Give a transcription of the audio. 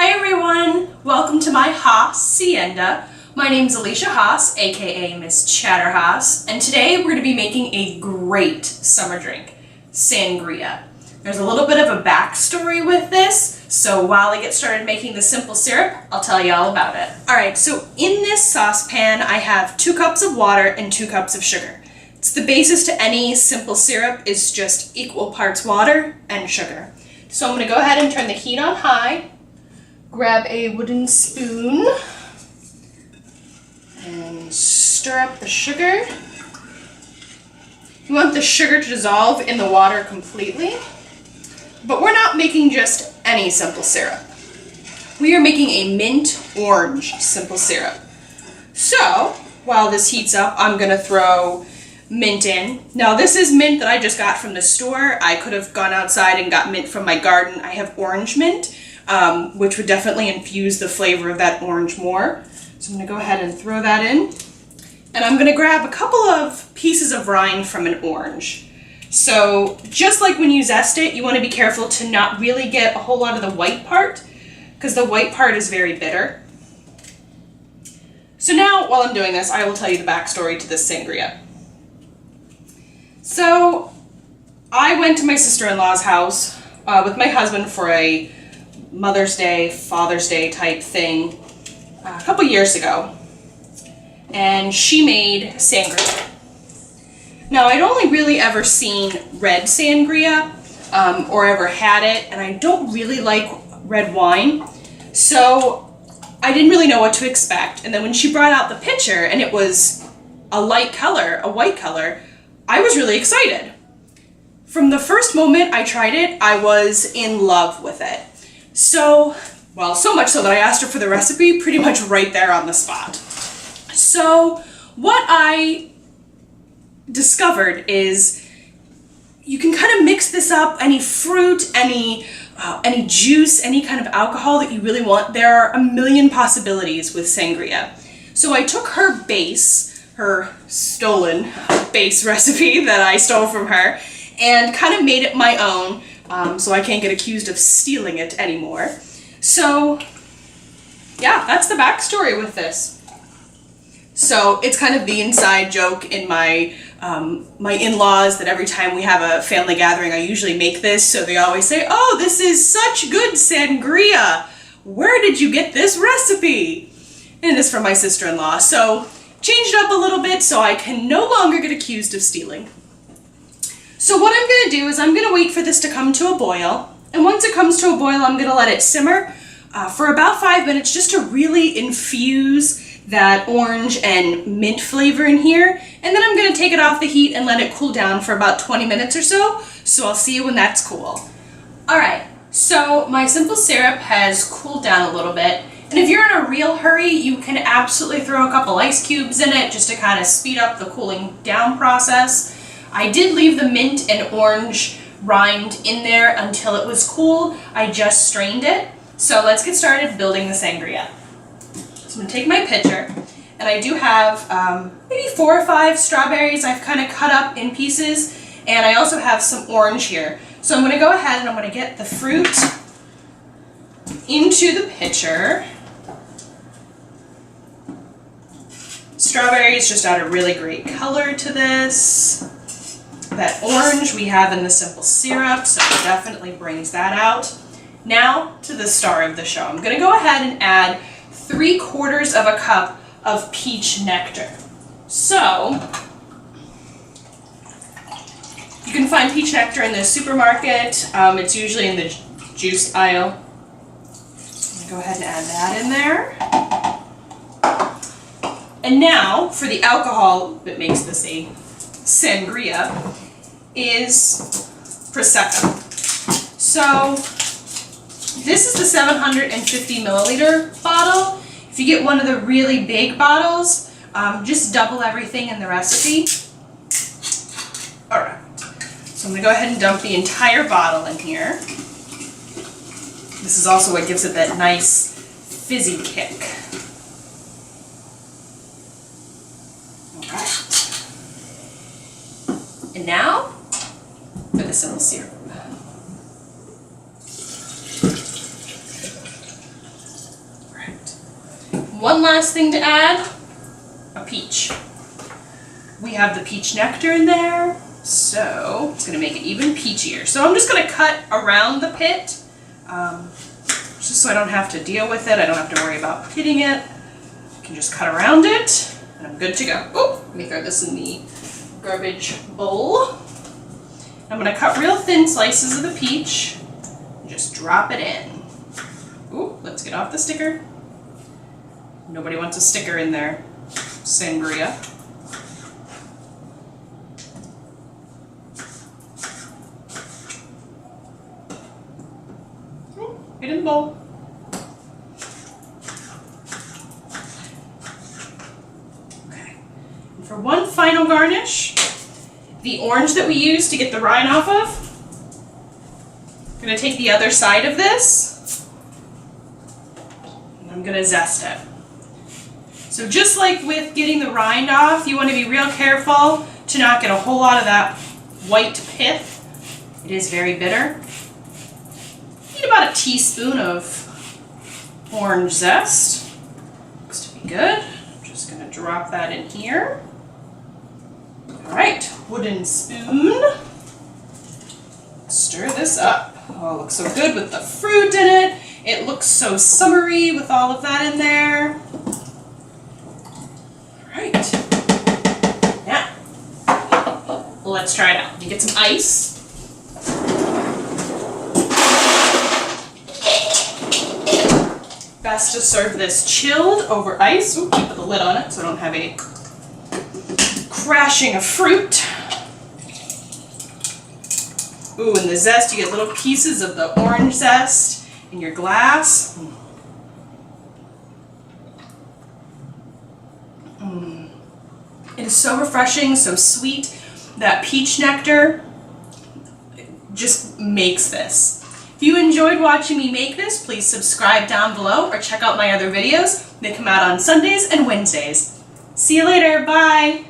Hi everyone! Welcome to my Hacienda. My name's Alicia Haas, aka Miss Chatterhaas, and today we're going to be making a great summer drink, sangria. There's a little bit of a backstory with this, so while I get started making the simple syrup, I'll tell you all about it. Alright, so in this saucepan I have 2 cups of water and 2 cups of sugar. It's the basis to any simple syrup, is just equal parts water and sugar. So I'm going to go ahead and turn the heat on high. Grab a wooden spoon and stir up the sugar. You want the sugar to dissolve in the water completely, but we're not making just any simple syrup. We are making a mint orange simple syrup. So while this heats up, I'm going to throw mint in. Now this is mint that I just got from the store. I could have gone outside and got mint from my garden. I have orange mint, which would definitely infuse the flavor of that orange more. So I'm going to go ahead and throw that in. And I'm going to grab a couple of pieces of rind from an orange. So just like when you zest it, you want to be careful to not really get a whole lot of the white part, because the white part is very bitter. So now, while I'm doing this, I will tell you the backstory to this sangria. So I went to my sister-in-law's house with my husband for a Mother's Day, Father's Day type thing a couple years ago, and she made sangria. Now I'd only really ever seen red sangria or ever had it, and I don't really like red wine, so I didn't really know what to expect. And then when she brought out the picture and it was a light color, a white color, I was really excited. From the first moment I tried it, I was in love with it. So, well, so much so that I asked her for the recipe pretty much right there on the spot. So what I discovered is you can kind of mix this up, any fruit, any juice, any kind of alcohol that you really want. There are a million possibilities with sangria. So I took her base, her stolen base recipe that I stole from her, and kind of made it my own, so I can't get accused of stealing it anymore. So yeah, that's the backstory with this. So it's kind of the inside joke in my my in-laws that every time we have a family gathering, I usually make this, so they always say, "Oh, this is such good sangria. Where did you get this recipe?" And it's from my sister-in-law. So changed it up a little bit so I can no longer get accused of stealing. So what I'm going to do is I'm going to wait for this to come to a boil, and once it comes to a boil, I'm going to let it simmer for about 5 minutes just to really infuse that orange and mint flavor in here, and then I'm going to take it off the heat and let it cool down for about 20 minutes or so, so I'll see you when that's cool. Alright, so my simple syrup has cooled down a little bit, and if you're in a real hurry, you can absolutely throw a couple ice cubes in it just to kind of speed up the cooling down process. I did leave the mint and orange rind in there until it was cool. I just strained it. So let's get started building the sangria. So I'm going to take my pitcher, and I do have maybe 4 or 5 strawberries I've kind of cut up in pieces, and I also have some orange here. So I'm going to go ahead and I'm going to get the fruit into the pitcher. Strawberries just add a really great color to this. That orange we have in the simple syrup, so it definitely brings that out. Now to the star of the show. I'm going to go ahead and add 3/4 of a cup of peach nectar. So you can find peach nectar in the supermarket. It's usually in the juice aisle. I'm going to go ahead and add that in there. And now for the alcohol that makes this a sangria is Prosecco. So this is the 750 milliliter bottle. If you get one of the really big bottles, just double everything in the recipe. Alright, so I'm going to go ahead and dump the entire bottle in here. This is also what gives it that nice fizzy kick. And now for the simple syrup. one last thing to add, a peach. We have the peach nectar in there, so it's gonna make it even peachier. So I'm just gonna cut around the pit, just so I don't have to deal with it. I don't have to worry about pitting it. I can just cut around it, and I'm good to go. Oh, let me throw this in the garbage bowl. I'm gonna cut real thin slices of the peach and just drop it in. Ooh, let's get off the sticker. Nobody wants a sticker in their sangria. Get in the bowl. Okay. And for one final garnish, the orange that we used to get the rind off of, I'm going to take the other side of this, and I'm going to zest it. So just like with getting the rind off, you want to be real careful to not get a whole lot of that white pith. It is very bitter. Need about a teaspoon of orange zest. Looks to be good. I'm just going to drop that in here. Alright, wooden spoon. Stir this up. Oh, it looks so good with the fruit in it. It looks so summery with all of that in there. Alright. Now, let's try it out. You get some ice. Best to serve this chilled over ice. Ooh, keep the lid on it so I don't have a crashing of fruit. Ooh, and the zest, you get little pieces of the orange zest in your glass. It is so refreshing, so sweet. That peach nectar just makes this. If you enjoyed watching me make this, please subscribe down below or check out my other videos. They come out on Sundays and Wednesdays. See you later, bye!